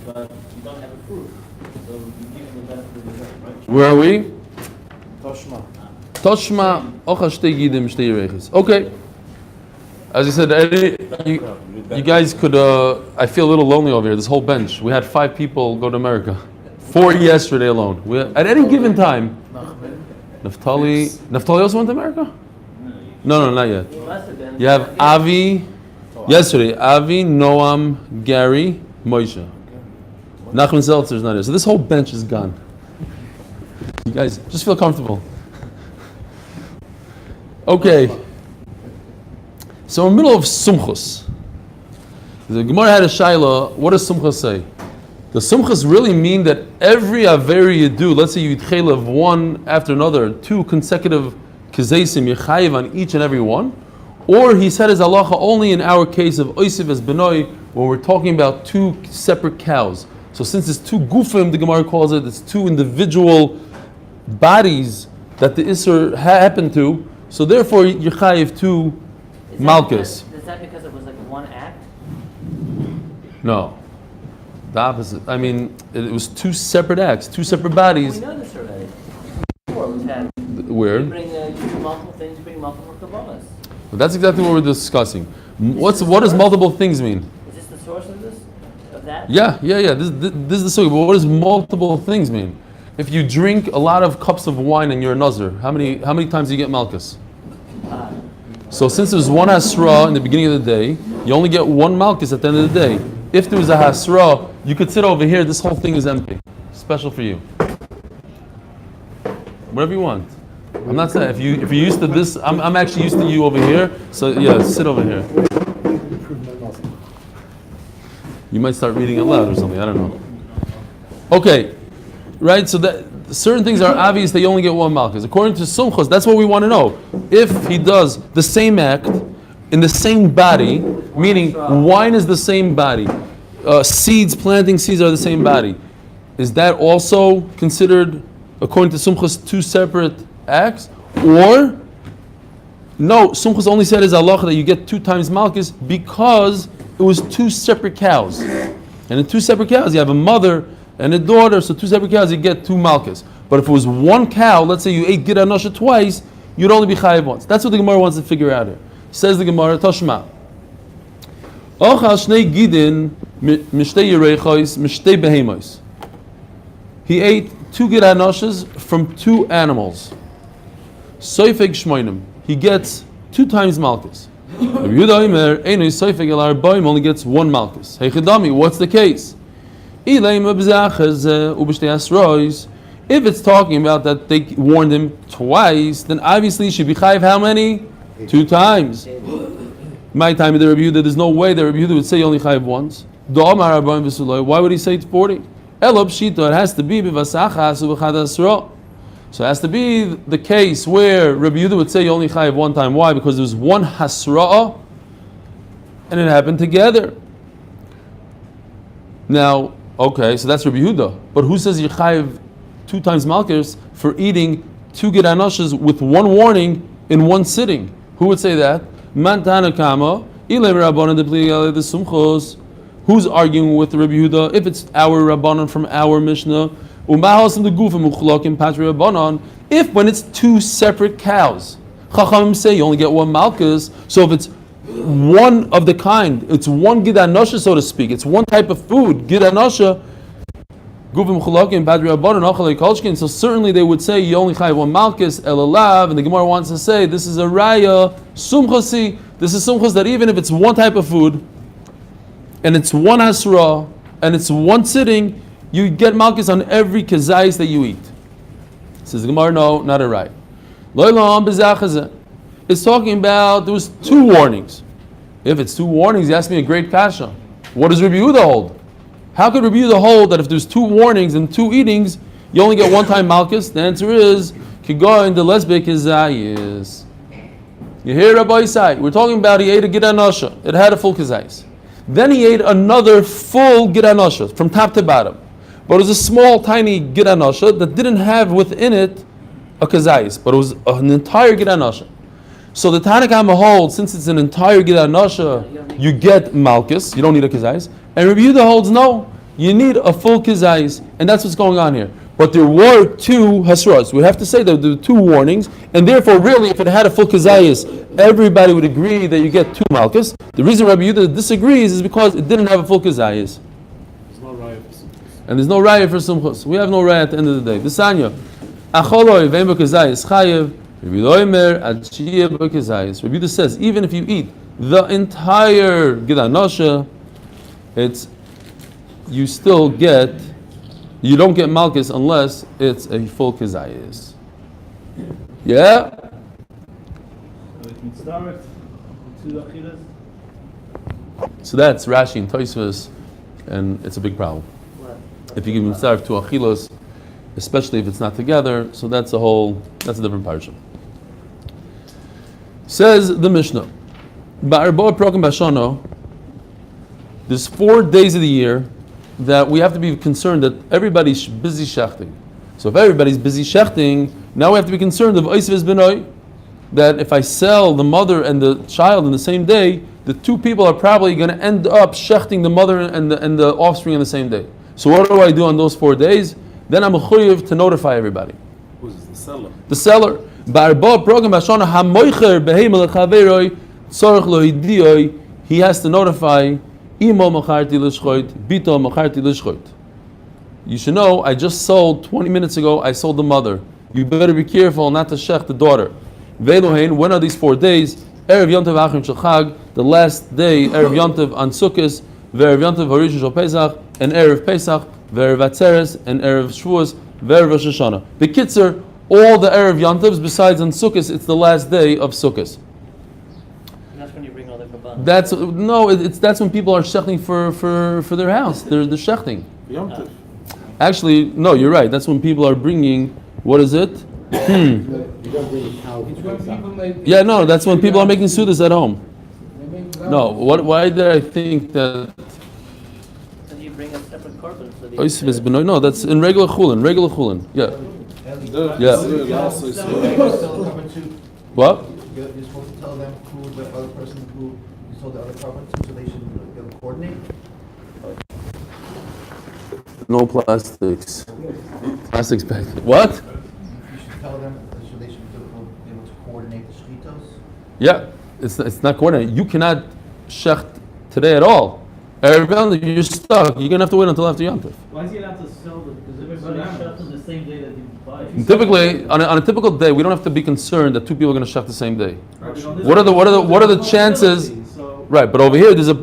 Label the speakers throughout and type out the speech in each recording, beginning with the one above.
Speaker 1: but you don't have a proof. So you give him the benefit of the doubt, right?
Speaker 2: Where are we?
Speaker 3: Toshma.
Speaker 2: Okay. As I said, you guys could. I feel a little lonely over here. This whole bench. We had 5 people go to America. 4 yesterday alone. At any given time. Naftali also went to America? No, not yet. You have Avi. Yesterday, Avi, Noam, Gary, Moshe. Nachman Zeltzer's not here. So this whole bench is gone. You guys just feel comfortable. Okay. So in the middle of Sumchus, the Gemara had a shaila. What does Sumchus say? Does Sumchus really mean that every Averi you do, let's say you eat of one after another, 2 consecutive Kizaysim, Yechayiv on each and every one? Or he said his halacha only in our case of Oisiv as Benoi, when we're talking about 2 separate cows. So since it's 2 gufim, the Gemara calls it, it's 2 individual bodies that the Isser happened to, so therefore Yechayiv 2 Malchus.
Speaker 1: Is that because it was like one act?
Speaker 2: No. The opposite. I mean, it was 2 separate acts, 2 separate bodies.
Speaker 1: We know this already. Before we've had.
Speaker 2: Where?
Speaker 1: You bring multiple things, you bring multiple kabbalas.
Speaker 2: Well, that's exactly what we're discussing. What does multiple things mean?
Speaker 1: Is this the source of this? Of that?
Speaker 2: Yeah. This is the story. But what does multiple things mean? If you drink a lot of cups of wine and you're a nazir, how many times do you get malchus? So since there's 1 hasra in the beginning of the day, you only get 1 malchus at the end of the day. If there was a hasra, you could sit over here. This whole thing is empty. Special for you. Whatever you want. I'm not saying if you're used to this. I'm actually used to you over here. So yeah, sit over here. You might start reading it loud or something. I don't know. Okay, right. So that certain things are obvious. They only get 1 malchus. According to Sumchos, that's what we want to know. If he does the same act in the same body, meaning wine is the same body, planting seeds are the same body, is that also considered, according to Sumchos, 2 separate acts? Or no, Sumchos only said is halacha that you get 2 times malchus because it was 2 separate cows, and in 2 separate cows you have a mother and a daughter, so 2 separate cows you get 2 malchus. But if it was 1 cow, let's say you ate gid anosha twice, you'd only be chayiv once. That's what the Gemara wants to figure out here. Says the Gemara, Toshma. Ochal shnei gidin mishtei yereichos mishtei behemos. He ate 2 gid anoshas from 2 animals. Soifeg shmoinim. He gets 2 times malchus. Rabbi Yehuda Omer, Einoi soifeg el arbaim, only gets 1 malchus. Hey chidami, what's the case? If it's talking about that they warned him twice, then obviously he should be chayiv how many? 2 times. My time of the Rabbi Yehuda, there's no way that Rabbi Yehuda would say only chayiv once. Why would he say it's 40? It has to be so it has to be the case where Rabbi Yehuda would say you only chayiv 1 time. Why? Because there was 1 hasra'ah and it happened together. Now, okay, so that's Rabbi Yehuda. But who says you chayiv 2 times malchus for eating 2 gid anoshas with 1 warning in 1 sitting? Who would say that? Man Tanakama, Ilay Rabbanan de the Sumchos. Who's arguing with Rabbi Yehuda? If it's our Rabbanan from our Mishnah, if when it's 2 separate cows, Chachamim say you only get 1 malchus. So if it's 1 of the kind, it's 1 gid anosha, so to speak. It's 1 type of food, gid anosha. So certainly they would say you only chayiv 1 malchus elalav, and the Gemara wants to say this is a raya sumchasi. This is sumchas that even if it's 1 type of food, and it's 1 asra, and it's 1 sitting, you get malchus on every kazais that you eat. Says the Gemara, no, not a right. It's talking about there was 2 warnings. If it's 2 warnings, you ask me a great kasha. What does Rabbi Yehuda hold? How could Rabbi Yehuda hold that if there's 2 warnings and 2 eatings, you only get 1 time malchus? The answer is kigo in the lesbe kazayis. You hear Rabbi Isai? We're talking about he ate a gid anosha. It had a full kazayis. Then he ate another full gid anosha from top to bottom. But it was a small, tiny gid anosha that didn't have within it a kazayis, but it was an entire gid anosha. So the Tanakama holds, since it's an entire gid anosha, you get malchus, you don't need a kazayis. And Rabbi Yehuda holds no. you need a full kizayis, and that's what's going on here. But there were two hasras. We have to say that there were two warnings, and therefore, really, if it had a full kizayis, everybody would agree that you get two malchus. The reason Rabbi Yehuda disagrees is because it didn't have a full kizayis.
Speaker 3: There's no raya for simchus.
Speaker 2: And there's no raya for simchus. We have no raya at the end of the day. V'sanya, acholoi ve'em b'kizayis chayev, Rabbi Yehuda ad shiyeh b'kizayis. Rabbi Yehuda says, even if you eat the entire gidanosha, you still get, you don't get malchus unless it's a full kizayis. Yeah?
Speaker 1: So it can start with 2 achilas.
Speaker 2: So that's Rashi and Tosfos, and it's a big problem. If you give mitzvah to achilos, especially if it's not together, so that's a different parsha. Says the Mishnah, Ba'arba Prokim Bashano, there's 4 days of the year that we have to be concerned that everybody's busy shechting. So if everybody's busy shechting, now we have to be concerned of Oisves Benoi, that if I sell the mother and the child in the same day, the two people are probably going to end up shechting the mother and the offspring on the same day. So what do I do on those 4 days? Then I'm a chuyev to notify everybody.
Speaker 3: Who's this? The seller.
Speaker 2: The seller. He has to notify. You should know, I just sold 20 minutes ago, I sold the mother. You better be careful not to shech the daughter. When are these 4 days? Erev Yontav Achim Shel Chag, the last day, Erev Yontav on Sukkos, Ve'erev Yontav Harishon Shel Pesach, and Erev Pesach, Ve'erev Atzeres, and Erev Shavuos, Ve'erev Rosh Hashanah. The Kitzer, all the Erev Yontavs, besides on Sukkos, it's the last day of Sukkos.
Speaker 1: That's when you bring all the kabbalah.
Speaker 2: That's when people are shechting for their house. They're shechting.
Speaker 3: Yom Tov.
Speaker 2: Actually, no, you're right. That's when people are bringing, what is it? Yeah, no, that's when people are making sudas at home. No, why did I think that?
Speaker 1: And you bring a separate korban for the.
Speaker 2: No, that's in regular chulin. Yeah. Yeah. What?
Speaker 4: You're supposed to tell them who the other person who you sold the other carbon to, so they should coordinate.
Speaker 2: No plastics. Plastics back. What?
Speaker 4: You should tell them so they should be able to coordinate the shritos.
Speaker 2: Yeah, it's not coordinated. You cannot shecht today at all. You're stuck. You're gonna have to wait until after Yom Tov.
Speaker 1: Why is he allowed to sell them? Because everybody shuts on the same day that you buy.
Speaker 2: Typically, on a typical day, we don't have to be concerned that two people are going to shecht the same day. What are the chances? Right, but over here, there's a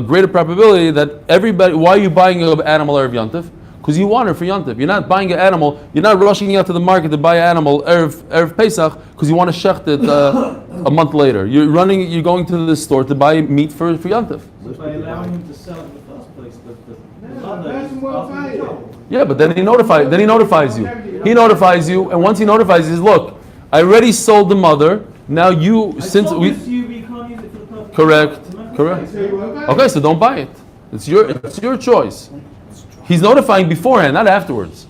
Speaker 2: greater probability that everybody. Why are you buying an animal Erev Yom Tov? Because you want it for Yom Tov. You're not buying an animal. You're not rushing out to the market to buy an animal Erev Pesach because you want to shecht it a month later. You're going to the store to buy meat for Yom Tov.
Speaker 1: So by allowing him to sell it in the first place, the mother is asking the job.
Speaker 2: Yeah, but then he notifies you. He notifies you, and once he notifies you, he says, "Look, I already sold the mother. Now you, since we
Speaker 1: You can't use it for the purpose.
Speaker 2: correct. Okay, so don't buy it. It's your choice. He's notifying beforehand, not afterwards.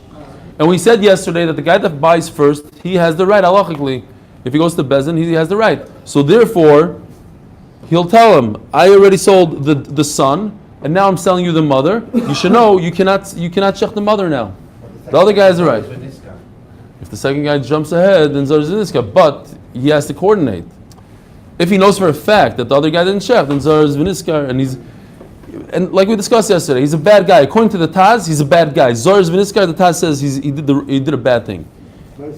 Speaker 2: And we said yesterday that the guy that buys first, he has the right halachically. If he goes to Bezin, he has the right. So therefore, he'll tell him, "I already sold the son, and now I'm selling you the mother. You should know you cannot check the mother now." The other guy has the right. If the second guy jumps ahead, then Zar Zviniska, but he has to coordinate. If he knows for a fact that the other guy didn't check, then Zar Zviniska, and like we discussed yesterday, he's a bad guy. According to the Taz, he's a bad guy. Zar Zviniska, the Taz says he did a bad thing,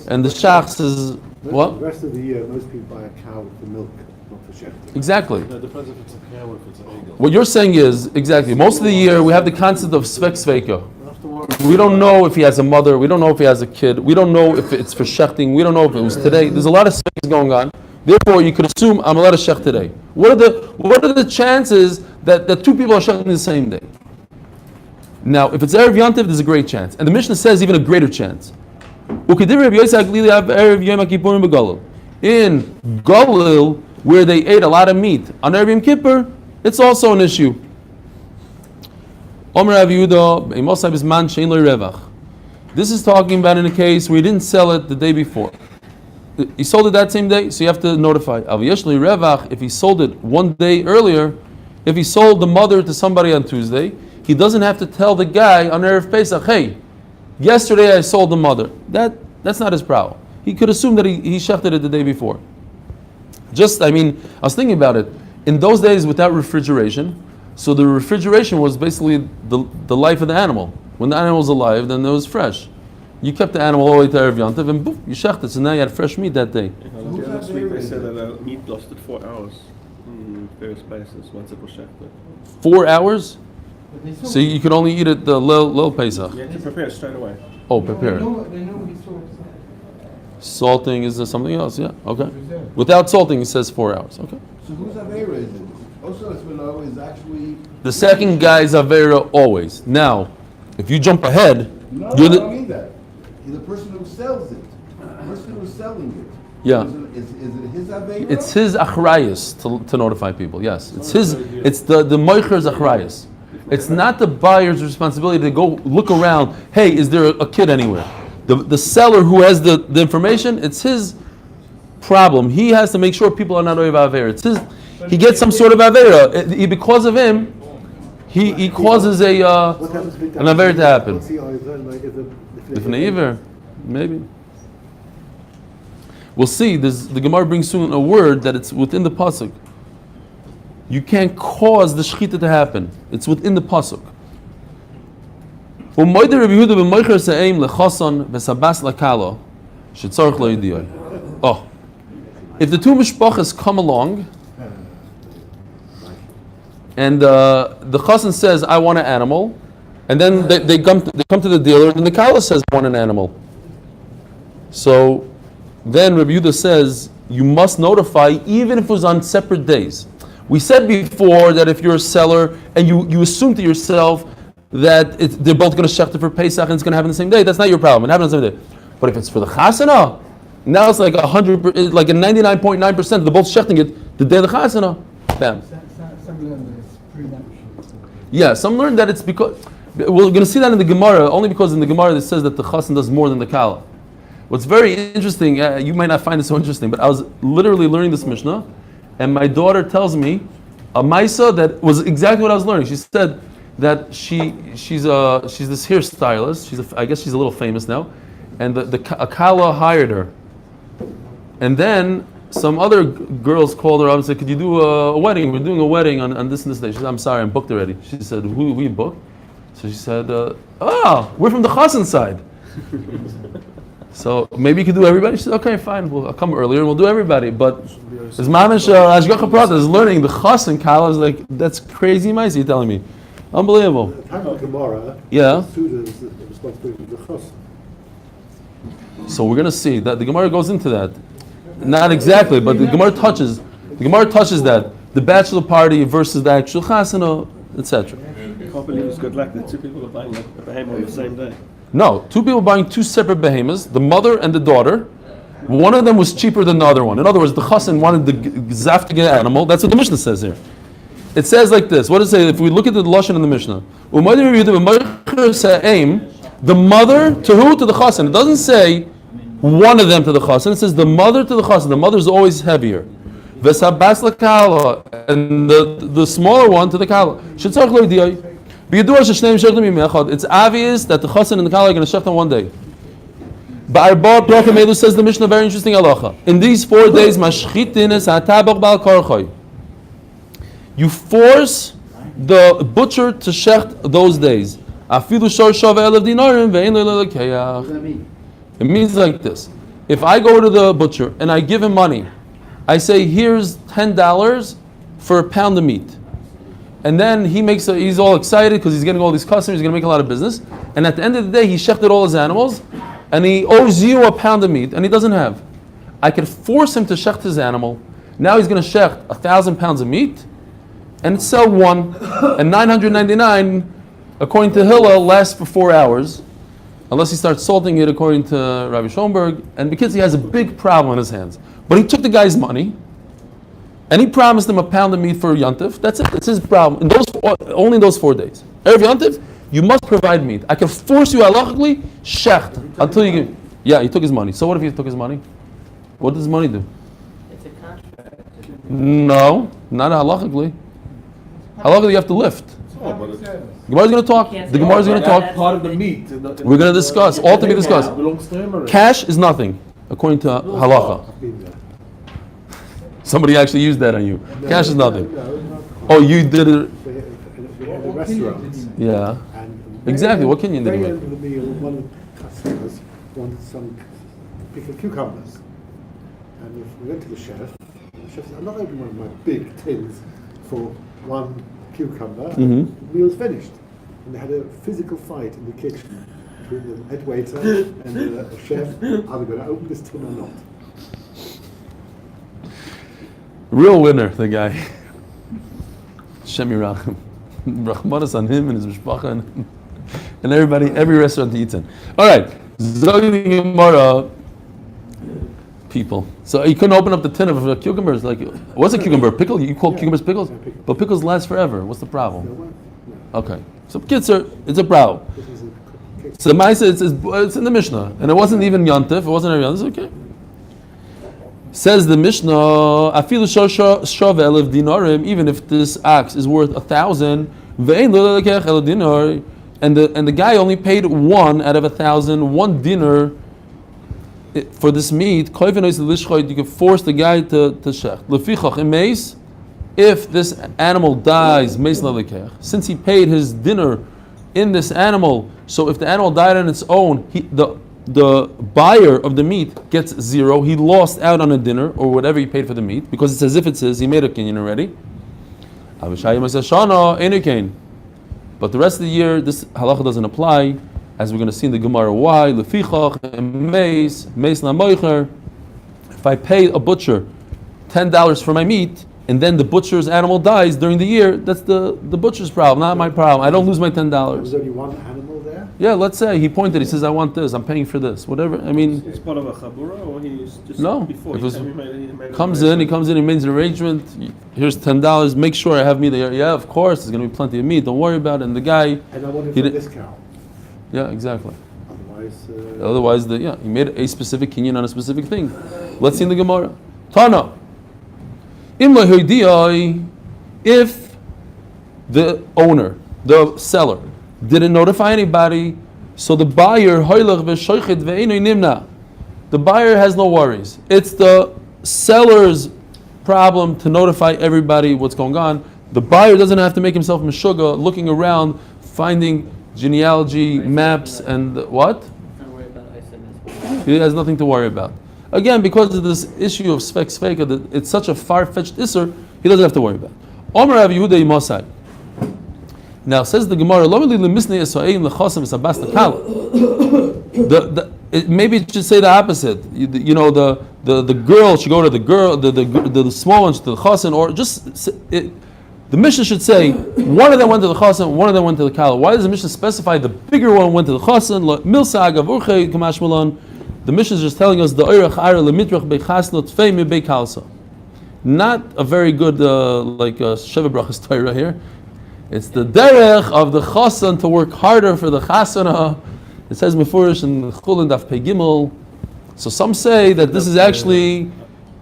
Speaker 2: and the Shach says what?
Speaker 5: The rest of the year, most people buy a cow for milk, not for shechting.
Speaker 2: Exactly.
Speaker 3: It depends if it's a cow or if it's an egel.
Speaker 2: What you're saying is exactly. Most of the year, we have the concept of svek sveika. We don't know if he has a mother. We don't know if he has a kid. We don't know if it's for shechting. We don't know if it was today. There's a lot of sveks going on. Therefore, you could assume I'm allowed to shecht today. What are the chances that two people are shechting the same day? Now, if it's Erev Yontiv, there's a great chance, and the Mishnah says even a greater chance. In Galil, where they ate a lot of meat on Erev Yom Kippur, it's also an issue. This is talking about in a case where he didn't sell it the day before. He sold it that same day, so you have to notify. If he sold it one day earlier, if he sold the mother to somebody on Tuesday, he doesn't have to tell the guy on Erev Pesach, hey, yesterday I sold the mother. That's not his problem. He could assume that he shechted it the day before. I was thinking about it. In those days without refrigeration, so the refrigeration was basically the life of the animal. When the animal was alive, then it was fresh. You kept the animal all the way to Erev Yantav, and boom, you shechted. So now you had fresh meat that day.
Speaker 6: Last week they said that meat lasted 4 hours in various places once it was shechted.
Speaker 2: 4 hours? So you could only eat it the Lil Pesach.
Speaker 6: You had to prepare it straight away.
Speaker 2: Oh, prepare it.
Speaker 1: They know he saw it.
Speaker 2: Salting is something else, yeah, okay. Without salting, he says 4 hours, okay.
Speaker 5: So whose Avera is it? Also, Esmelo is actually...
Speaker 2: The second guy's Avera always. Now, if you jump ahead,
Speaker 5: No,
Speaker 2: you're
Speaker 5: I
Speaker 2: the...
Speaker 5: don't mean that. The person who sells it. The person who's selling it.
Speaker 2: Yeah.
Speaker 5: Is it his Avera?
Speaker 2: It's his achrayus to notify people, yes. It's the moicher's achrayus. It's not the buyer's responsibility to go look around, hey, is there a kid anywhere? The seller who has the information, it's his problem. He has to make sure people are not oiv avera. It's his. He gets some sort of avera. Because of him, he causes an avera to happen. If an iver, maybe. We'll see. The Gemara brings soon a word that it's within the pasuk. You can't cause the shechita to happen. It's within the pasuk. Oh, if the two mishpachas come along and the chassan says, I want an animal, and then they come to the dealer, and the kala says, I want an animal. So then Rabbi Yehuda says, you must notify even if it was on separate days. We said before that if you're a seller and you assume to yourself that they're both going to shechter for Pesach and it's going to happen the same day, that's not your problem. It happens on the same day. But if it's for the chasana, now it's like 100, like a 99.9%. They're both shechting it the day of the chasana. Bam. Yeah, some learn that it's because we're going to see that in the Gemara only because in the Gemara it says that the chassan does more than the kala. What's very interesting, you might not find it so interesting, but I was literally learning this Mishnah, and my daughter tells me a maisa that was exactly what I was learning. She said that she's this hairstylist. I guess she's a little famous now, and a kala hired her, and then some other girls called her up and said, "Could you do a wedding? We're doing a wedding on this and this day." She said, "I'm sorry, I'm booked already." She said, "Who we booked?" So she said, "We're from the chassan side." So maybe you could do everybody. She said, "Okay, fine. I'll come earlier and we'll do everybody." But as mamish ashgacha prata is learning the chassan kala is like that's crazy. Mice, you're telling me, unbelievable.
Speaker 5: Gemara.
Speaker 2: Yeah.
Speaker 5: The
Speaker 2: So we're gonna see that the Gemara goes into that. Not exactly, but the Gemara touches that the bachelor party versus the actual chasana, etc.
Speaker 6: I can't believe it's good luck that two people are buying a behemoth on the same day.
Speaker 2: No, two people buying two separate behemoths, the mother and the daughter. One of them was cheaper than the other one. In other words, the chassan wanted the zaftig animal. That's what the Mishnah says here. It says like this. What does it say? If we look at the lashon in the Mishnah, the mother to who? To the chassan. It doesn't say one of them to the chassan. It says the mother to the chassan. The mother is always heavier. And the smaller one to the kala. It's obvious that the chassan and the kala are going to shech on one day. Ba'arba Prakamelu says the Mishnah, very interesting halacha. In these 4 days, you force the butcher to shecht those days. It means like this. If I go to the butcher and I give him money, I say, here's $10 for a pound of meat. And then he's all excited because he's getting all these customers, he's going to make a lot of business. And at the end of the day, he shechted all his animals, and he owes you a pound of meat, and he doesn't have. I can force him to shecht his animal. Now he's going to shecht 1,000 pounds of meat, and sell one, and 999, according to Hillel, lasts for 4 hours, unless he starts salting it, according to Rabbi Schoenberg, and because he has a big problem on his hands. But he took the guy's money, and he promised him a pound of meat for Yantif. That's it. It's his problem. Only in those 4 days. Erev Yantif, you must provide meat. I can force you halachically shecht until you give. Yeah, he took his money. So what if he took his money? What does his money do?
Speaker 1: It's a contract.
Speaker 2: No, not halachically. Halachically, you have to lift.
Speaker 3: Oh, but
Speaker 2: Gemara is going to talk. The Gemara is going to talk.
Speaker 3: Part of the meat.
Speaker 2: We're going to discuss. All to be discussed.
Speaker 3: Belongs to him already.
Speaker 2: Cash is nothing, according to halacha.
Speaker 5: I've been there.
Speaker 2: Somebody actually used that on you. Cash is nothing. Oh, you did it.
Speaker 5: We had a restaurant.
Speaker 2: Yeah.
Speaker 5: And
Speaker 2: Exactly, what can you do
Speaker 5: very
Speaker 2: with it?
Speaker 5: end of the meal, one of the customers wanted some pickled cucumbers. And if we went to the chef said, I'm not opening one of my big tins for one cucumber.
Speaker 2: Mhm.
Speaker 5: The meal's finished. And they had a physical fight in the kitchen between the head waiter and the chef. Are we going to open this tin or not?
Speaker 2: Real winner, the guy. Shem Yirachim. Rachmanas on him and his mishpacha and everybody, every restaurant he eats in. All right. Zogin Gemara. People. So you couldn't open up the tin of cucumbers. Like, what's a cucumber? Pickle? You call cucumbers pickles?
Speaker 5: Yeah, pickle.
Speaker 2: But pickles last forever. What's the problem?
Speaker 5: No.
Speaker 2: Okay. So kitzur, it's a problem.
Speaker 5: This is a cake.
Speaker 2: So the Maisa, it's in the Mishnah. And it wasn't even Yontif. It wasn't every Yontif. It's okay. Says the Mishnah, Afilu shove elef dinarim, even if this ox is worth 1,000, ve'ein lo lekech el dinar, and the guy only paid 1 out of 1,000, 1 dinar for this meat. You can force the guy to shech. Lefichach imeis, if this animal dies, meis lo lekech, since he paid his dinner in this animal, so if the animal died on its own, the buyer of the meat gets 0. He lost out on a dinner or whatever he paid for the meat because it's as if it says he made a kinyan already. But the rest of the year, this halacha doesn't apply, as we're going to see in the Gemara. Why? If I pay a butcher $10 for my meat, and then the butcher's animal dies during the year, that's the butcher's problem, not my problem. I don't lose my $10.
Speaker 5: There was only one animal there?
Speaker 2: Yeah, let's say he pointed. He says, "I want this. I'm paying for this. Whatever." I mean,
Speaker 6: It's part of a chabura, or he's just
Speaker 2: No,
Speaker 6: before
Speaker 2: it was-
Speaker 6: he made
Speaker 2: he comes in. He makes an arrangement. Here's $10. Make sure I have meat there. Yeah, of course. There's going to be plenty of meat. Don't worry about it. And the guy,
Speaker 5: And I wanted
Speaker 2: He
Speaker 5: for
Speaker 2: did-
Speaker 5: this cow.
Speaker 2: yeah, exactly.
Speaker 5: Otherwise,
Speaker 2: Otherwise, he made a specific kinyan on a specific thing. Let's see in the Gemara. Tana. If the owner, the seller, didn't notify anybody, so the buyer, the buyer has no worries. It's the seller's problem to notify everybody what's going on. The buyer doesn't have to make himself meshuggah, looking around, finding genealogy maps and what?
Speaker 1: Don't worry about SMS.
Speaker 2: He has nothing to worry about. Again, because of this issue of Sfek Sfeka, that it's such a far-fetched isser, he doesn't have to worry about it. Omer Rav Yehuda Yimosai. Now says the Gemara, maybe it should say the opposite. You know, the girl should go to the small ones to the chasen, or just the Mishnah should say one of them went to the chasen, one of them went to the kala. Why does the Mishnah specify the bigger one went to the chasen? Milsa agavurche kamash malon. The Mishnah is just telling us the oirach ara lemitrach bechasnot fei mi bekalsa. Not a very good Sheva Brachas Torah here. It's the derech of the chasan to work harder for the chasana. It says mefurish in Chullin Daf Pei Gimel. So some say that this is actually,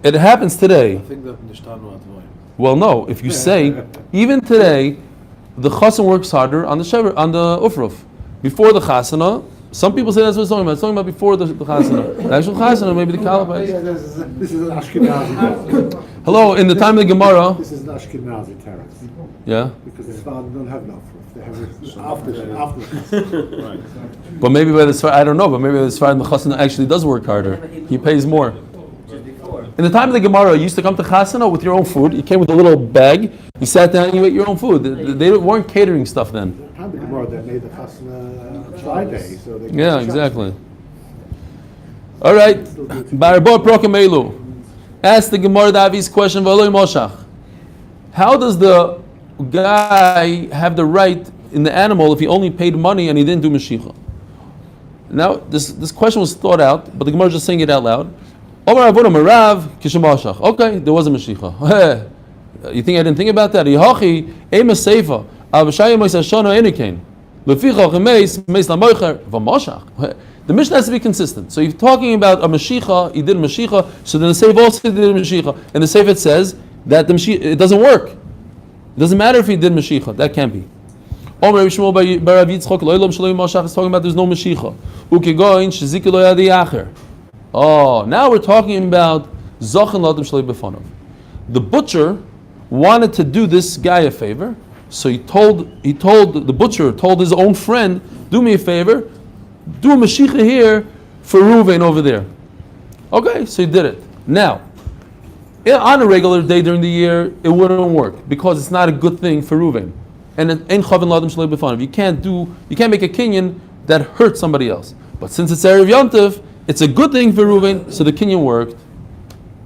Speaker 2: it happens today.
Speaker 3: I think that nishtanu atvoyim.
Speaker 2: Well, no. If you say even today, the chasan works harder on the ufruf before the chasana. Some people say that's what it's talking about. It's talking about before the chasana. The actual chasana, maybe the kalapais.
Speaker 5: Yeah, this is an Ashkenazi terrace.
Speaker 2: Hello, in the time of the Gemara.
Speaker 5: This is an Ashkenazi terrace.
Speaker 2: Yeah.
Speaker 5: Because the Sfardim don't have enough. They have it after the
Speaker 3: Right.
Speaker 2: But maybe by the Sfar, I don't know, but maybe the Sfar the Chasana actually does work harder. He pays more.
Speaker 1: Just before.
Speaker 2: In the time of the Gemara, you used to come to Chasana with your own food. You came with a little bag. You sat down and you ate your own food. They weren't catering stuff then.
Speaker 5: How the Gemara they made the Chasna Friday, so they
Speaker 2: Yeah, exactly. All right. Barbo Prokamelu. Ask the Gemara Davi's question, V'aloi Moshach. How does the guy have the right in the animal if he only paid money and he didn't do Mashiach? Now, this question was thought out, but the Gemara is just saying it out loud. Okay, there was a Mashiach. You think I didn't think about that? The Mishnah has to be consistent. So if you're talking about a Mashiach, he did a Mashiach, so then the Seif also did a Mashiach. And the Seif it says that the Mashiach, it doesn't work. It doesn't matter if he did Mashiach. That can't be. Omer Rabbi Shmuel bar Rav Yitzchok lo'olam shelo yimashach is talking about there's no Mashiach. Ukegoin shezika lo yadi acher. Oh, now we're talking about Zachin L'Adam Shalei B'Fanav. The butcher wanted to do this guy a favor, so the butcher told his own friend, do me a favor, do a Mashiach here for Reuven over there. Okay, so he did it. Now, on a regular day during the year, it wouldn't work because it's not a good thing for Reuven. And in Chavin L'Adam Shalei B'Fanav, you can't make a kinyan that hurts somebody else. But since it's Erev Yontif, it's a good thing for Reuven, so the kinyan worked.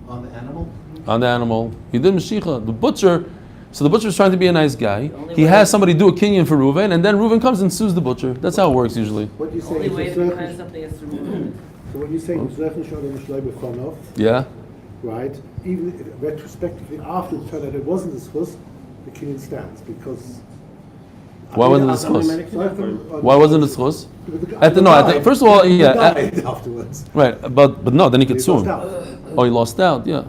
Speaker 4: On the animal?
Speaker 2: On the animal. He did Mashiach. The butcher is trying to be a nice guy. He has somebody do a kinyan for Reuven, and then Reuven comes and sues the butcher. That's how it works usually.
Speaker 5: What you say
Speaker 7: Only way
Speaker 5: is
Speaker 7: to find something is to remove it.
Speaker 5: so what you say is Zachin Shalei B'Fanav,
Speaker 2: Yeah?
Speaker 5: right? Even retrospectively, after it turned out it wasn't a schus, the kinyan stands because.
Speaker 2: Why wasn't it schus? Why wasn't it schus? First of all,
Speaker 5: afterwards.
Speaker 2: Right, but no, then he could
Speaker 5: He
Speaker 2: sue
Speaker 5: lost
Speaker 2: him.
Speaker 5: out.
Speaker 2: Oh, he lost out, yeah.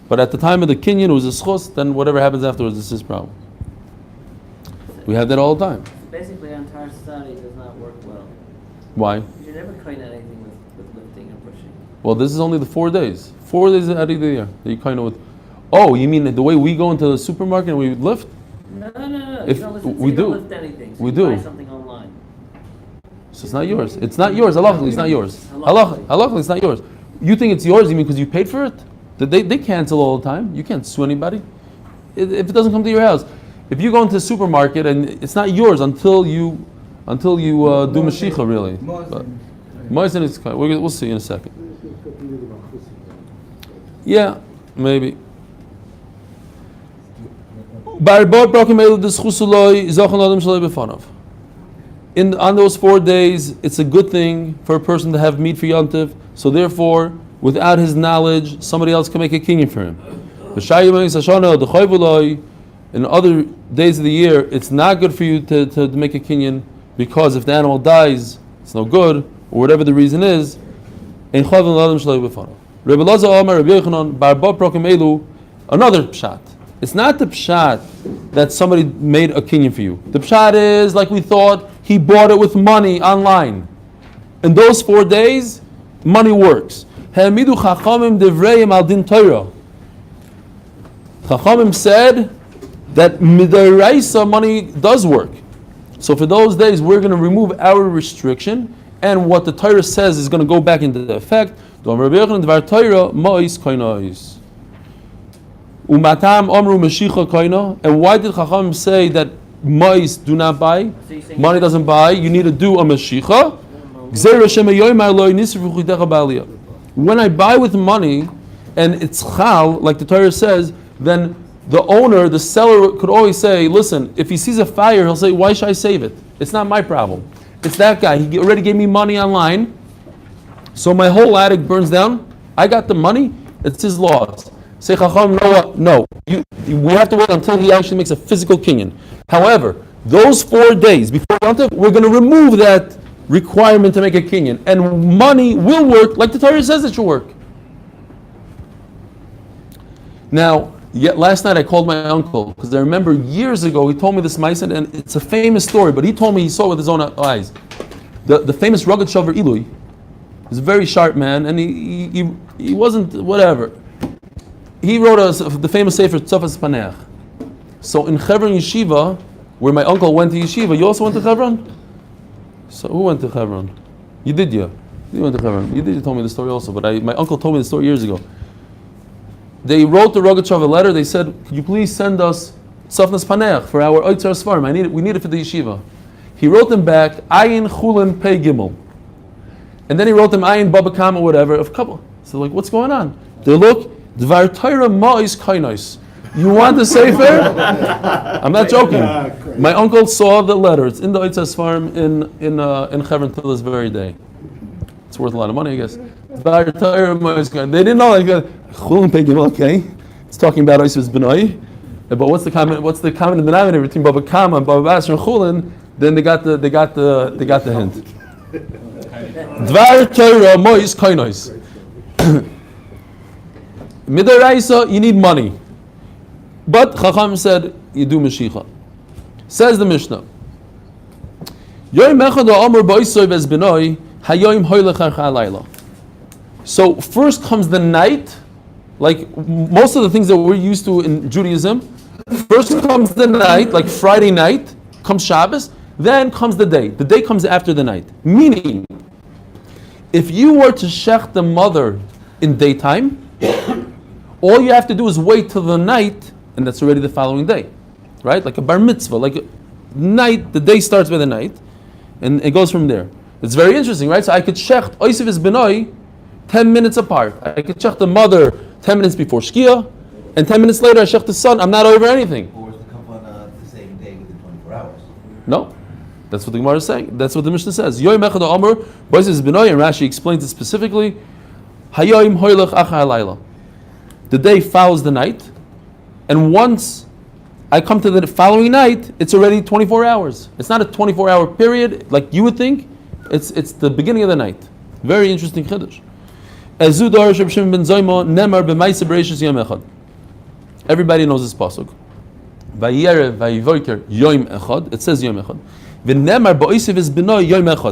Speaker 2: But at the time of the kinyan, it was a schus, then whatever happens afterwards is his problem. We have that all the time.
Speaker 7: Basically, our entire society does not work well.
Speaker 2: Why?
Speaker 7: You should never kind anything with lifting and pushing.
Speaker 2: Well, this is only the 4 days. 4 days out of the year that you kind of with. Oh, you mean the way we go into the supermarket and we lift?
Speaker 7: No.
Speaker 2: If
Speaker 7: you don't lift,
Speaker 2: we
Speaker 7: you
Speaker 2: do.
Speaker 7: don't lift anything. So
Speaker 2: We
Speaker 7: you
Speaker 2: do.
Speaker 7: buy something online.
Speaker 2: So it's not yours. It's not yours. Halachically, it's not yours. Halachically, it's not yours. You think it's yours, you mean because you paid for it? They cancel all the time. You can't sue anybody. If it doesn't come to your house. If you go into the supermarket and it's not yours until you do Mashiach, really. Moisin is kind. We'll see in a second. Yeah, maybe. On those 4 days, it's a good thing for a person to have meat for Yontif. So therefore, without his knowledge, somebody else can make a kinyan for him. In other days of the year, it's not good for you to make a kinyan because if the animal dies, it's no good, or whatever the reason is. Another pshat. It's not the pshat that somebody made a kinyan for you. The pshat is, like we thought, he bought it with money online. In those 4 days, money works. Chachamim said that midaraisa money does work. So for those days, we're going to remove our restriction, and what the Torah says is going to go back into effect. And why did Chachamim say that mais do not buy? Money doesn't buy. You need to do a mashicha. When I buy with money, and it's chal, like the Torah says, then the owner, the seller, could always say, listen, if he sees a fire, he'll say, why should I save it? It's not my problem. It's that guy. He already gave me money online, so my whole attic burns down. I got the money. It's his loss. Say, Chacham, no. We have to wait until he actually makes a physical kinyan. However, those 4 days before Yontif, we're going to remove that requirement to make a kinyan, and money will work like the Torah says it should work. Now, last night I called my uncle because I remember years ago he told me this ma'aseh, and it's a famous story, but he told me he saw it with his own eyes. The famous rugged shaver Ilui is a very sharp man, and he wasn't whatever. He wrote the famous sefer Tzofas Paneach. So in Hebron Yeshiva, where my uncle went to Yeshiva, you also went to Hebron? So who went to Hebron? You did, yeah. You went to Hebron. You told me the story also, but my uncle told me the story years ago. They wrote the Rogatchover a letter. They said, could you please send us Tzofnas Paneach for our Oitzar Sfarim? We need it for the yeshiva. He wrote them back, Ayin Chullin Pei Gimel. And then he wrote them Ayin Baba Kama, whatever, of couple. So like, what's going on? They look, Dvar Torah Ma'is Kainais. You want the sefer? I'm not joking. My uncle saw the letter. It's in the Oitzar Sfarim in Hebron till this very day. It's worth a lot of money, I guess. They didn't know, like, okay. It's talking about Oisvus B'nai. But what's the common denominator between Baba Kama and Baba Basra and Chullin? Then they got the hint. Dvar Torah Mois Kainois. Midaraisa, you need money. But Chacham said, you do Mashiach. Says the Mishnah. So first comes the night, like most of the things that we're used to in Judaism. First comes the night, like Friday night, comes Shabbos, then comes the day. The day comes after the night. Meaning, if you were to shech the mother in daytime, all you have to do is wait till the night, and that's already the following day. Right? Like a bar mitzvah, like a night, the day starts by the night, and it goes from there. It's very interesting, right? So I could shech Oisiv is Benoi 10 minutes apart. I could shech the mother 10 minutes before Shkia, and 10 minutes later I shech the son. I'm not over anything.
Speaker 4: Or is the couple on the same day within 24 hours?
Speaker 2: No. That's what the Gemara is saying. That's what the Mishnah says. Yoim echad ha'omer, Oisiv is Benoi, and Rashi explains it specifically. Hayoim hoylech achar halayla. The day follows the night, and once I come to the following night, it's already 24 hours. It's not a 24-hour period like you would think. It's the beginning of the night. Very interesting chiddush. Everybody knows this pasuk. It says yom echad.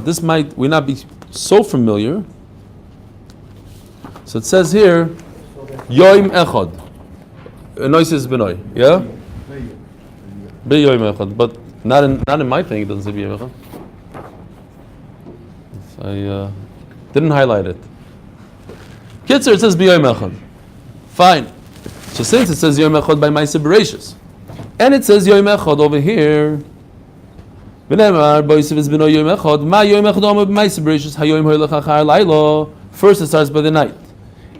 Speaker 2: This might we not be so familiar. So it says here yom echad. Noise is benoy. Yeah. But not in my thing. It doesn't say b'yom echad. I didn't highlight it. Kitzer, it says b'yom echad. Fine. So since it says yom echad by Ma'aseh Bereishis, and it says yom echad over here, first it starts by the night,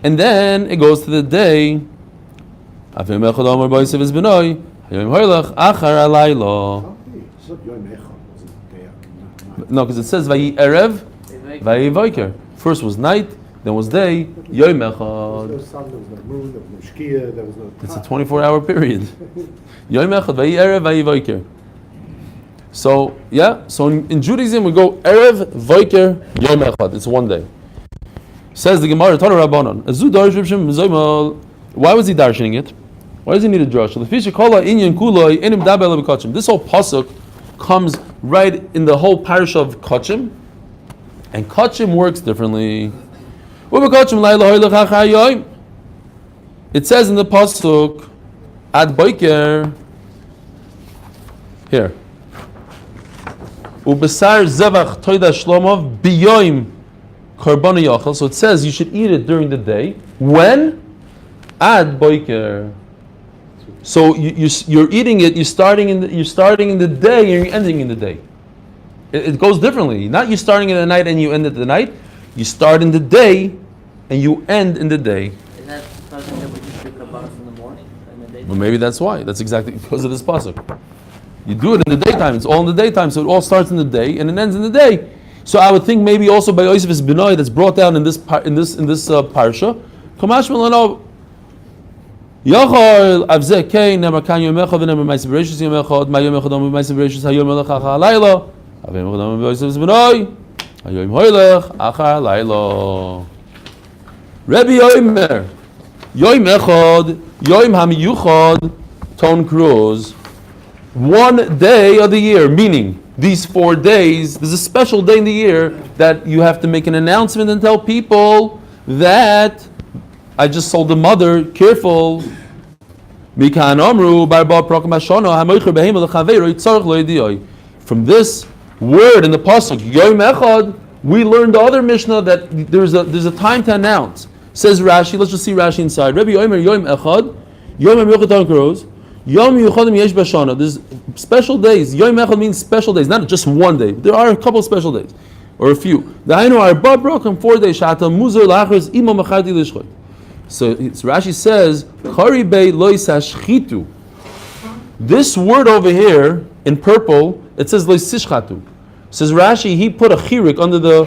Speaker 2: and then it goes to the day. No, because it says Vayi Erev, Vayi Vaiker. First was night, then was day, Yom
Speaker 5: There
Speaker 2: Echad.
Speaker 5: was no sun, there was no moon, there was no shkia, there was no...
Speaker 2: It's a 24-hour period. Yom Echad, Vayi Erev, Vayi Vaiker. So, yeah, so in Judaism we go Erev, Vaiker, Yom Echad. It's one day. Says the Gemara, Torah Rabbanon. Why was he darshaning it? Why does he need a drush? This whole pasuk comes right in the whole parish of Kachim, and Kachim works differently. It says in the pasuk, Ad Boiker, here, Ubesar Zevach Toida Shlomov Biyoim Karbana Yachal. So it says you should eat it during the day. When? Ad Boiker. So you're eating it. You're starting in the day and you're ending in the day. It goes differently. Not you starting in the night and you end at the night. You start in the day and you end in the day.
Speaker 7: Is that something that we just do kabbalas in the morning?
Speaker 2: Well, maybe that's why. That's exactly because of this pasuk. You do it in the daytime. It's all in the daytime, so it all starts in the day and it ends in the day. So I would think maybe also by Yosef is Benoy that's brought down in this parsha. Kamash Milano. Yachol avzeh kein never kan yom echad v'never ma'aseh bereishis yom echad ma yom echad am ma'aseh bereishis hayom holech achar halayla avim echad am b'Yosef is Benoy hayom holech achar halayla. Rabbi Yomer yom echad yom hamiyuchad ton cruise. One day of the year, meaning these 4 days, there's a special day in the year that you have to make an announcement and tell people that I just sold the mother, careful. From this word in the pasuk Yom Echad, we learned the other Mishnah that there's a time to announce. Says Rashi, let's just see Rashi inside. Rabbi Yomer Yom Echad, Yom HaMiyuchad Kroz, Yom Yuchadim Yesh Bashana. There's special days. Yom Echad means special days, not just one day. There are a couple of special days, or a few. The Ainu are Babrokim 4 days. Shata Muzar Lachris Imo Machadi Lishchot. So Rashi says, Karibei lois hashchitu. This word over here in purple, it says lois sishchatu. Says Rashi, he put a chirik under the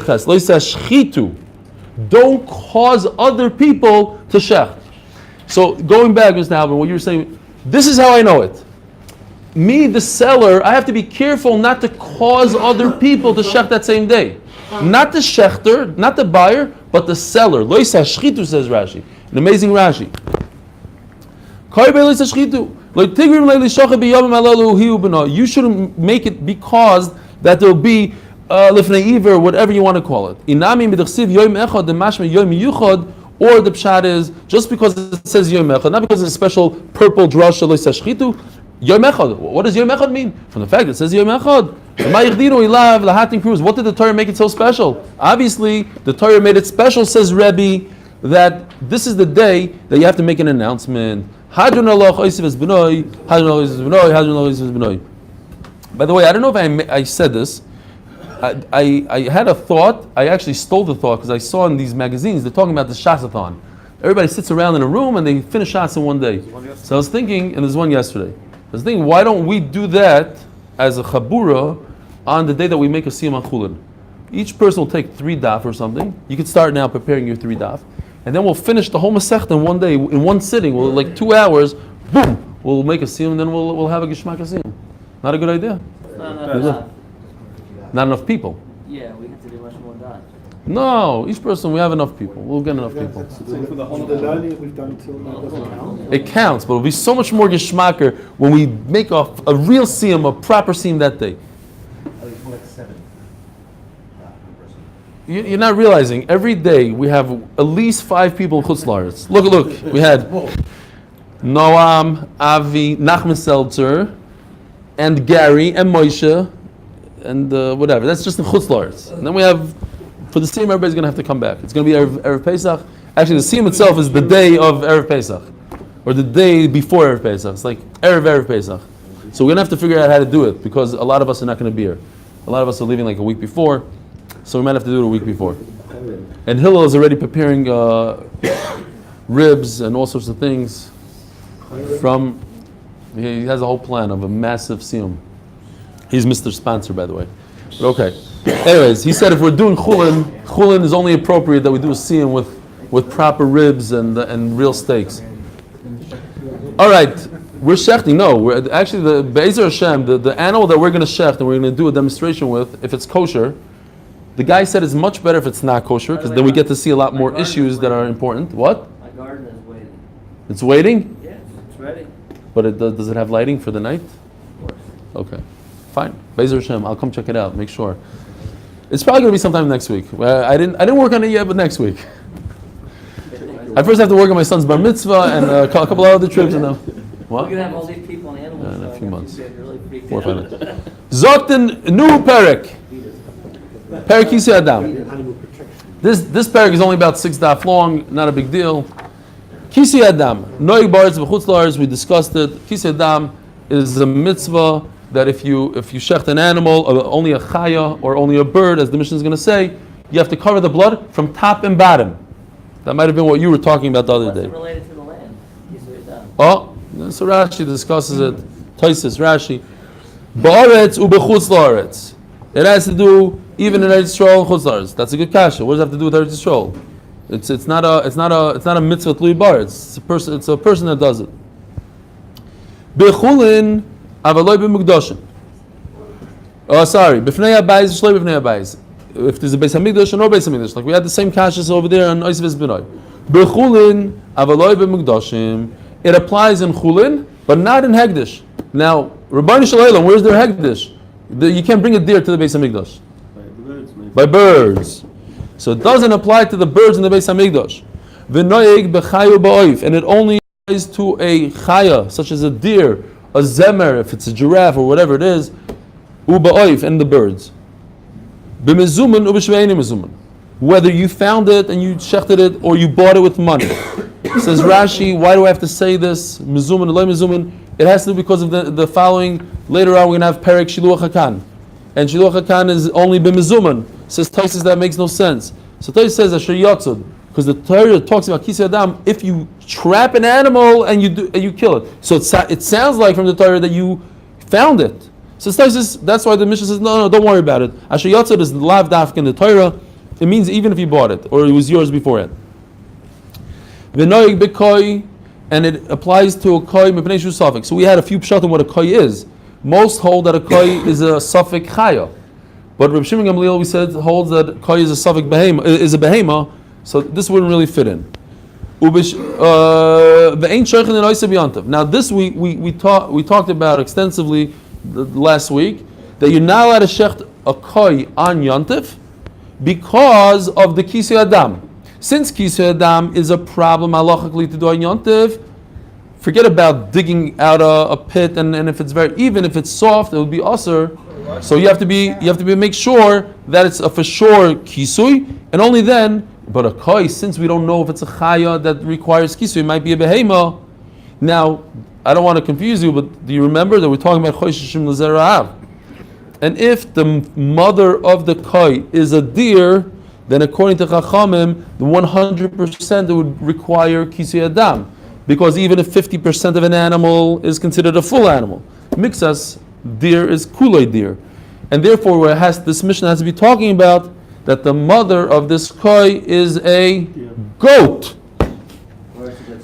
Speaker 2: ches. Lois hashchitu. Don't cause other people to shecht. So going back, Mr. Halvin, what you were saying, this is how I know it. Me, the seller, I have to be careful not to cause other people to shecht that same day. Not the shechter, not the buyer, but the seller. Lois hashchitu, says Rashi. An amazing Rashi. You shouldn't make it because that there will be lifnei iver, whatever you want to call it. Or the pshat is just because it says yom echad, not because it's a special purple drasha loisashchitu. Yom echad. What does yom echad mean? From the fact that it says yom echad. What did the Torah make it so special? Obviously, the Torah made it special, says Rebbe, that this is the day that you have to make an announcement. By the way, I don't know if I said this. I had a thought. I actually stole the thought because I saw in these magazines they're talking about the Shasathon. Everybody sits around in a room and they finish shots in one day. So I was thinking, and there's one yesterday. I was thinking, why don't we do that as a chabura on the day that we make a siyum on Chullin? Each person will take 3 daf or something. You could start now preparing your 3 daf, and then we'll finish the whole masechta in one day, in one sitting. We'll like 2 hours. Boom! We'll make a siyum, and then we'll have a geshmak siyum. Not a good idea. Not enough people.
Speaker 7: Yeah, we have to do much more done.
Speaker 2: No, each person, we have enough people. We'll get enough people.
Speaker 5: The learning we've done till now doesn't count.
Speaker 2: It counts, but it'll be so much more geschmacker when we make a real siyum, a proper siyum that day.
Speaker 4: Like 7 per person.
Speaker 2: You're not realizing, every day we have at least 5 people in Chutz La'aretz. Look, we had Noam, Avi, Nachman Seltzer, and Gary, and Moshe, and whatever. That's just in Chutz La'aretz. And then we have, for the siyum, everybody's going to have to come back. It's going to be Erev Pesach. Actually, the siyum itself is the day of Erev Pesach, or the day before Erev Pesach. It's like Erev Pesach. So we're going to have to figure out how to do it, because a lot of us are not going to be here. A lot of us are leaving like a week before, so we might have to do it a week before. And Hillel is already preparing ribs and all sorts of things. He has a whole plan of a massive siyum. He's Mr. Sponsor, by the way. But okay. Anyways, he said if we're doing Chullin is only appropriate that we do a siyum with proper ribs and real steaks. All right, we're shechting. No, we're actually the Be'ezer Hashem, the animal that we're going to shecht and we're going to do a demonstration with, if it's kosher. The guy said it's much better if it's not kosher, because then we get to see a lot more issues that are important. What?
Speaker 7: My garden is waiting.
Speaker 2: It's waiting?
Speaker 7: Yes, it's ready.
Speaker 2: But does it have lighting for the night?
Speaker 7: Of course.
Speaker 2: Okay, fine. Be'ezer Hashem, I'll come check it out. Make sure. It's probably going to be sometime next week. I didn't work on it yet, but next week. I first have to work on my son's bar mitzvah and a couple of other trips, and then what?
Speaker 7: We're going to have all these people and animals.
Speaker 2: In a few months.
Speaker 7: Really
Speaker 2: 4 or 5 minutes. Zokten nu perek. Perek Kisei Adam. This perek is only about 6 daf long, not a big deal. Kisei Adam. Noig baretz v'chutz la'aretz, we discussed it. Kisei Adam is a mitzvah that if you shecht an animal, only a chaya or only a bird, as the Mishnah is going to say, you have to cover the blood from top and bottom. That might have been what you were talking about the other
Speaker 7: What's
Speaker 2: day.
Speaker 7: it related to the land?
Speaker 2: Oh, so Rashi discusses it. Taisus, Rashi. Ba'aretz u'bechutz la'aretz. It has to do even in Eretz Yisrael and Chutz La'aretz. That's a good kasha. What does it have to do with Eretz Yisrael? It's not a mitzvah tluy baretz. It's a person that does it. Bechulin avaloi b'mukdoshin. Oh, sorry. B'fnei habayis shloi b'fnei habayis. If there's a Beis Hamikdash or no Beis Hamikdash, like we had the same kashas over there on Oisves B'noi. Bechulin avaloi b'mukdashim. It applies in Chulin, but not in Hegdish. Now, Rabbani Shalom, where's their Hegdish? You can't bring a deer to the Beis Hamikdash. By birds. So it doesn't apply to the birds in the Beis Hamikdash. V'noyeg b'chayu ba'oif, and it only applies to a chaya, such as a deer, a zemer, if it's a giraffe or whatever it is, u'ba'oif, and the birds. B'mezuman u'b'shveini mezuman. Whether you found it and you shechted it or you bought it with money. Says Rashi, why do I have to say this? Mezuman, loy mezuman. It has to do because of the following. Later on, we're going to have Perek Shiluach HaKan. And Shiluach HaKan is only b'mezuman. Says Taisus, that makes no sense. So Taisus says Asher Yatzud, because the Torah talks about Kisei Adam. If you trap an animal and you kill it, so it sounds like from the Torah that you found it. So Taisus, that's why the Mishnah says no, don't worry about it. Asher Yatzud is lav dafka in the Torah. It means even if you bought it or it was yours beforehand. V'noig b'koi, and it applies to a koi mepnei shu suffix. So we had a few pshat on what a koi is. Most hold that a koi is a suffix chaya. But Reb Shimon Gamliel, we said, holds that koi is a suffix behema, is a behema, so this wouldn't really fit in. Now this we talked about extensively last week that you're not allowed to shecht a koi on yontif because of the kisei adam. Since kisei adam is a problem halachically to do on yontif, forget about digging out a pit and if it's even if it's soft, it would be usher. So you have to make sure that it's a for sure kisui, and only then. But a koi, since we don't know if it's a chaya that requires kisui, it might be a behema. Now, I don't want to confuse you, but do you remember that we're talking about choy shishim l'zerav? And if the mother of the koi is a deer, then according to Chachamim, the 100% it would require kisui adam, because even if 50% of an animal is considered a full animal, mixas deer is kulei deer, and therefore this mission has to be talking about that the mother of this koi is a goat.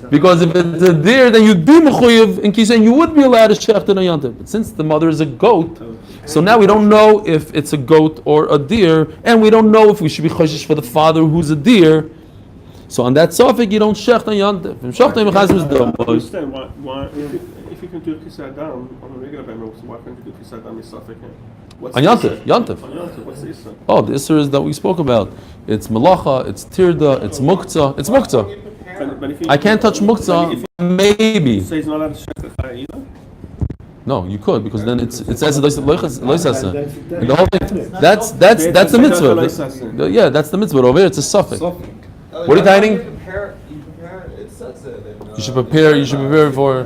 Speaker 2: Because if it's a deer, then you'd be mechuyev in kisei, and you would be allowed to shecht in a yontif. But since the mother is a goat, so now we don't know if it's a goat or a deer, and we don't know if we should be choshesh for the father who's a deer. So on that suffix, you don't shecht on yontif.
Speaker 6: I understand why if you can do kisei adam on a regular basis, why can't you do kisei adam in suffix?
Speaker 2: On yontif.
Speaker 6: What's the issue?
Speaker 2: Oh, the issue is that we spoke about. It's malacha, it's tirda, it's muktzah. It's muktzah. I can't touch muktzah. Maybe.
Speaker 6: So he's not allowed to check the chai either?
Speaker 2: No, you could, because then it's as a loisasa. And the whole thing. That's the mitzvah. Yeah, that's the mitzvah. Over here, it's a suffix. What are you tithing? You should prepare for.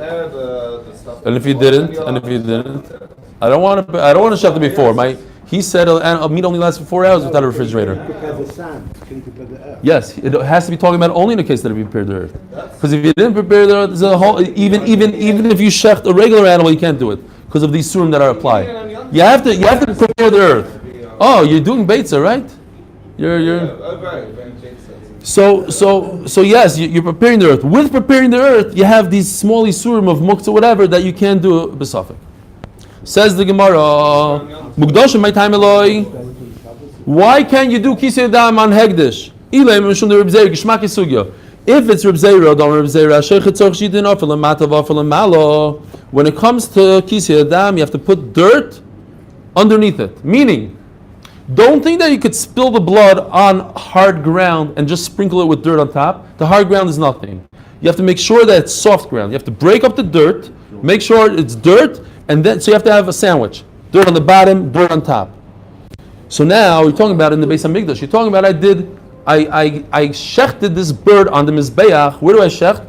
Speaker 2: And if you didn't, I don't want to shut it before. He said a meat only lasts for 4 hours without a refrigerator.
Speaker 5: Prepare the sand. Can you prepare the earth?
Speaker 2: Yes, it has to be talking about only in the case that it be prepared the earth. Because if you didn't prepare the earth, there's a whole, even if you shecht a regular animal, you can't do it because of these surim that are applied. You have to prepare the earth. Oh, you're doing beitza, right? So yes, you're preparing the earth. With preparing the earth, you have these small isurim of muktzah, whatever, that you can do b'safek. Says the Gemara, Mukdoshim my time Eloi. Why can't you do kisei adam on hegdish? If it's Reb Zeira, when it comes to kisei adam, you have to put dirt underneath it. Meaning, don't think that you could spill the blood on hard ground and just sprinkle it with dirt on top. The hard ground is nothing. You have to make sure that it's soft ground. You have to break up the dirt, make sure it's dirt, and then so you have to have a sandwich. Dirt on the bottom, dirt on top. So now we're talking about in the Beis Hamikdash. You're talking about I shechted this bird on the mizbeach. Where do I shecht?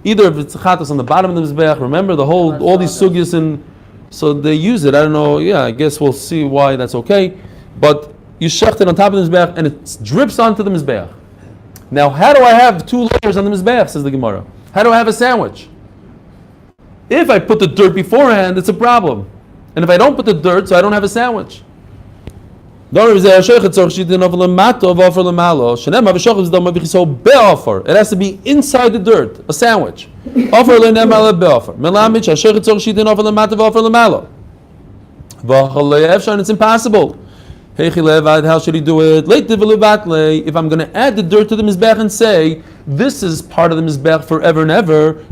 Speaker 2: Either if it's chatas on the bottom of the mizbeach. Remember all these sugyas, and so they use it. I don't know. Yeah, I guess we'll see why that's okay. But you shecht it on top of the mizbeach, and it drips onto the mizbeach. Now, how do I have 2 layers on the mizbeach? Says the Gemara. How do I have a sandwich? If I put the dirt beforehand, it's a problem. And if I don't put the dirt, so I don't have a sandwich. It has to be inside the dirt, a sandwich. And it's impossible. How should he do it? If I'm going to add the dirt to the mizbech and say, this is part of the mizbech forever and ever,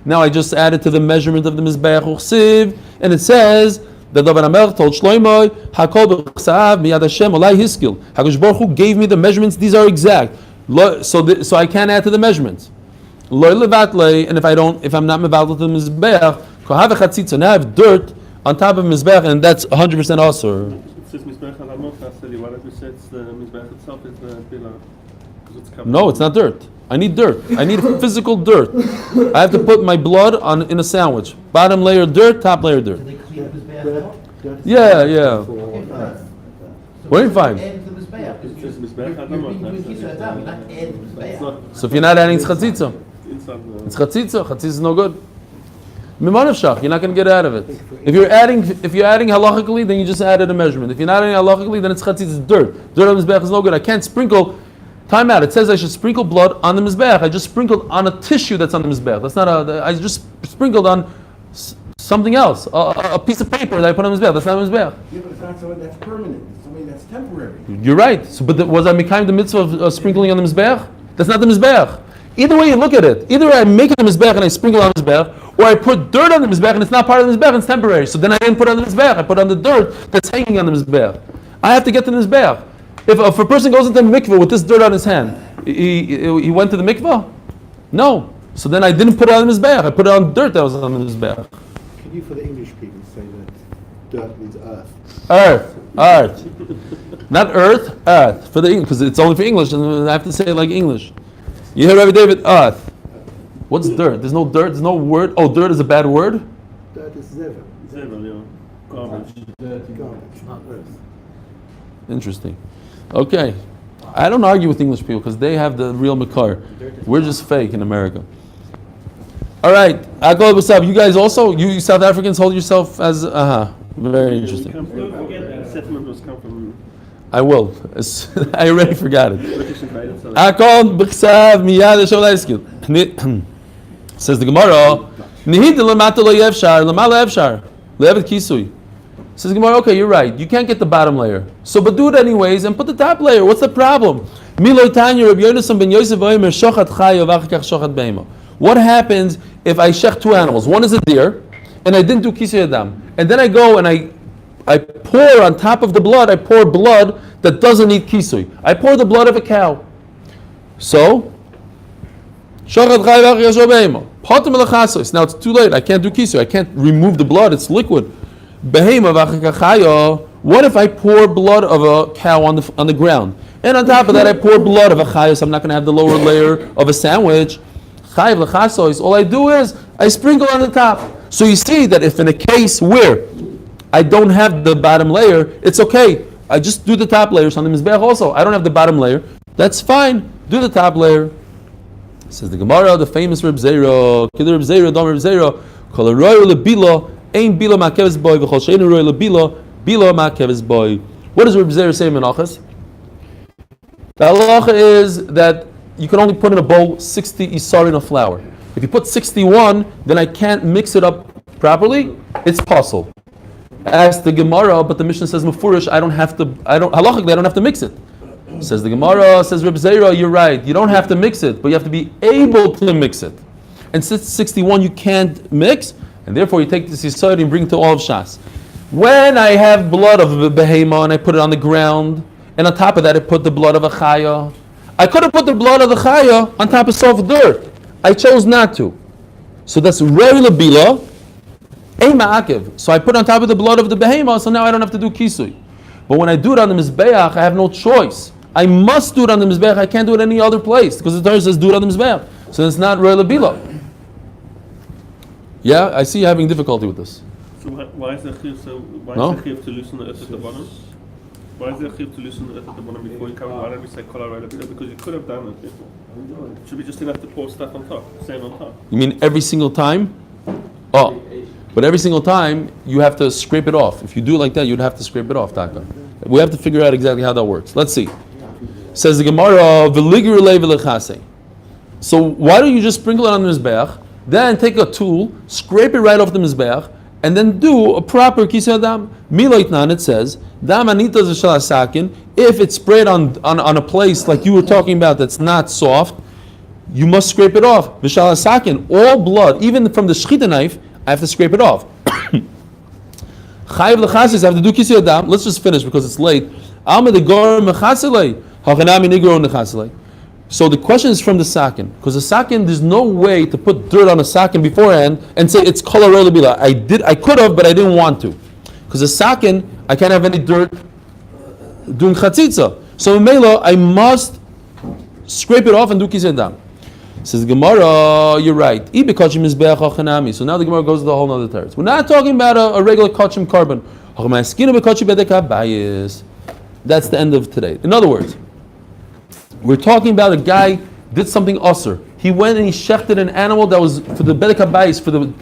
Speaker 2: now I just added to the measurement of the mizbech, and it says that David HaMelech told Shlomo, Hakol b'chsav miyad Hashem olai hiskil. HaKadosh Baruch Hu gave me the measurements; these are exact. So I can't add to the measurements. And if I'm not mevatel to the mizbech, kohav chatzitza. Now I have dirt on top of mizbech, and that's 100% asur.
Speaker 6: It says mizbech alamot. Why don't we say it's the mizbech itself is the pillar?
Speaker 2: No, it's not dirt. I need dirt. I need physical dirt. I have to put my blood in a sandwich. Bottom layer dirt, top layer dirt. Yeah. What do you find? So if you're not adding chatzitza, it's chatzitza. Chatzitza is no good. You're not going to get out of it. If you're adding halachically, then you just added a measurement. If you're not adding halachically, then it's chatzitza, it's dirt. Dirt on the mizbeach is no good. I can't sprinkle. Time out. It says I should sprinkle blood on the mizbeach. I just sprinkled on a tissue that's on the mizbeach. That's not I just sprinkled on something else, a piece of paper that I put on the mizbeach. That's not a mizbeach.
Speaker 8: Yeah, but it's not something that's permanent. It's something that's temporary.
Speaker 2: You're right. So, but was I mekayim the mitzvah of sprinkling on the mizbeach? That's not the mizbeach. Either way you look at it, either I make it on the mizbech and I sprinkle on the mizbech, or I put dirt on the mizbech and it's not part of the mizbech and it's temporary. So then I didn't put it on the mizbech, I put on the dirt that's hanging on the mizbech. I have to get to the mizbech. If a person goes into the mikveh with this dirt on his hand, he went to the mikveh? No. So then I didn't put it on the mizbech, I put it on dirt that was on the mizbech.
Speaker 5: Can you, for the English people, say that dirt means earth?
Speaker 2: Earth. Not earth, earth. For the because it's only for English, and I have to say it like English. You hear Rabbi David? Earth. What's dirt? There's no dirt. There's no word. Oh, dirt is a bad word.
Speaker 5: Dirt is zever.
Speaker 6: Garbage.
Speaker 5: Garbage, not earth.
Speaker 2: Interesting. Okay. I don't argue with English people because they have the real makar. We're just fake in America. All right. Akol, what's up? You guys also, you South Africans hold yourself as very interesting.
Speaker 6: Settlement was come from
Speaker 2: I will. I already forgot it.
Speaker 6: British invaders. So
Speaker 2: Akol b'chsav miyad esholaiskil. Says the Gemara. Nihid lemata lo yevshar lemala evshar levet kisui. Says the Gemara. Okay, you're right. You can't get the bottom layer. So, but do it anyways and put the top layer. What's the problem? Miloi tanya Rabbi Yonasan ben Yosef oimer shochat chayo v'achakach shochat beima. What happens if I shech two animals? One is a deer, and I didn't do kisui adam, and then I go and I pour on top of the blood, I pour blood that doesn't need kisui. I pour the blood of a cow. So, now it's too late. I can't do kisui. I can't remove the blood. It's liquid. What if I pour blood of a cow on the ground? And on top of that, I pour blood of a chayos. I'm not going to have the lower layer of a sandwich. All I do is I sprinkle on the top. So you see that if in a case where I don't have the bottom layer, it's okay. I just do the top layer. So on the mizbech also, I don't have the bottom layer. That's fine. Do the top layer. Says the Gemara, the famous Reb Zera, Kid Reb Zera, Dom Reb Zera, Kol Roy Lebilo, Ein Bilo Makeves Boy, V'Chol Sheinu Roy Lebilo, Bilo Makeves Boy. What does Reb Zera say in Menachos? The halacha is that you can only put in a bowl 60 isarin of flour. If you put 61, then I can't mix it up properly. It's possible. Ask the Gemara, but the Mishnah says Mefurish, halachically I don't have to mix it. Says the Gemara, says Reb Zera, you're right. You don't have to mix it, but you have to be able to mix it. And since 61 you can't mix, and therefore you take this Yisrael and bring it to all of Shas. When I have blood of a behema and I put it on the ground, and on top of that I put the blood of a chaya, I could have put the blood of the chaya on top of soft dirt. I chose not to. So that's Rei Labila, Ein Ma'akev. So I put on top of the blood of the behema, so now I don't have to do kisui. But when I do it on the Mizbeach, I have no choice. I must do it on the Mizbeach. I can't do it any other place because the Torah says do it on the Mizbeach. So it's not Rei Labila. Yeah, I see you having difficulty with this.
Speaker 6: So why is there chiv to loosen the earth at the bottom? Why is there chiv to loosen the earth at the bottom before you come? Why don't we say kol harei labila? Because you could have done it before. Should we just enough to pour stuff on top, same on top?
Speaker 2: You mean every single time? Oh, but every single time you have to scrape it off. If you do it like that, you'd have to scrape it off, Taka. We have to figure out exactly how that works. Let's see. Says the Gemara, "V'ligir lei v'lechasei." So why don't you just sprinkle it on the mizbeach, then take a tool, scrape it right off the mizbeach, and then do a proper kisei adam? Miloitnan, it says, "Dam anita z'shalasakin." If it's sprayed on a place like you were talking about that's not soft, you must scrape it off. V'shalasakin, all blood, even from the shechita knife, I have to scrape it off. Chayiv l'chasis, I have to do kisei adam. Let's just finish because it's late. Alma de gor mechasilei, hachanami nigro nechasilei. So the question is from the sakin, because the sakin, there's no way to put dirt on a sakin beforehand and say it's kol harei labila. I could have, but I didn't want to, because the sakin, I can't have any dirt doing chatzitza. So in Mela, I must scrape it off and do kisei adam. Says the Gemara, you're right. So now the Gemara goes to the whole other territory. We're not talking about a regular kachim carbon. That's the end of today. In other words, we're talking about a guy did something usher. He went and he shechted an animal that was for the bedek habayis, for the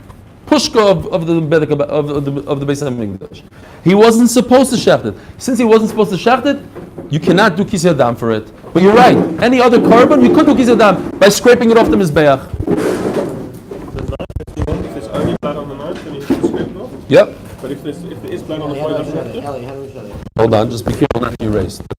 Speaker 2: pushka of the bedek of the Beis Hamikdash. He wasn't supposed to shecht it. Since he wasn't supposed to shecht it, you cannot do kisei adam for it. But you're right. Any other carbon, you could do kisei adam by scraping it off the mizbeach.
Speaker 6: If there's only blood on the knife, then you have to scrape it off.
Speaker 2: Yep.
Speaker 6: But if there is blood on the foil,
Speaker 4: Ellie, how do we show that?
Speaker 2: Hold on, just be careful not to erase.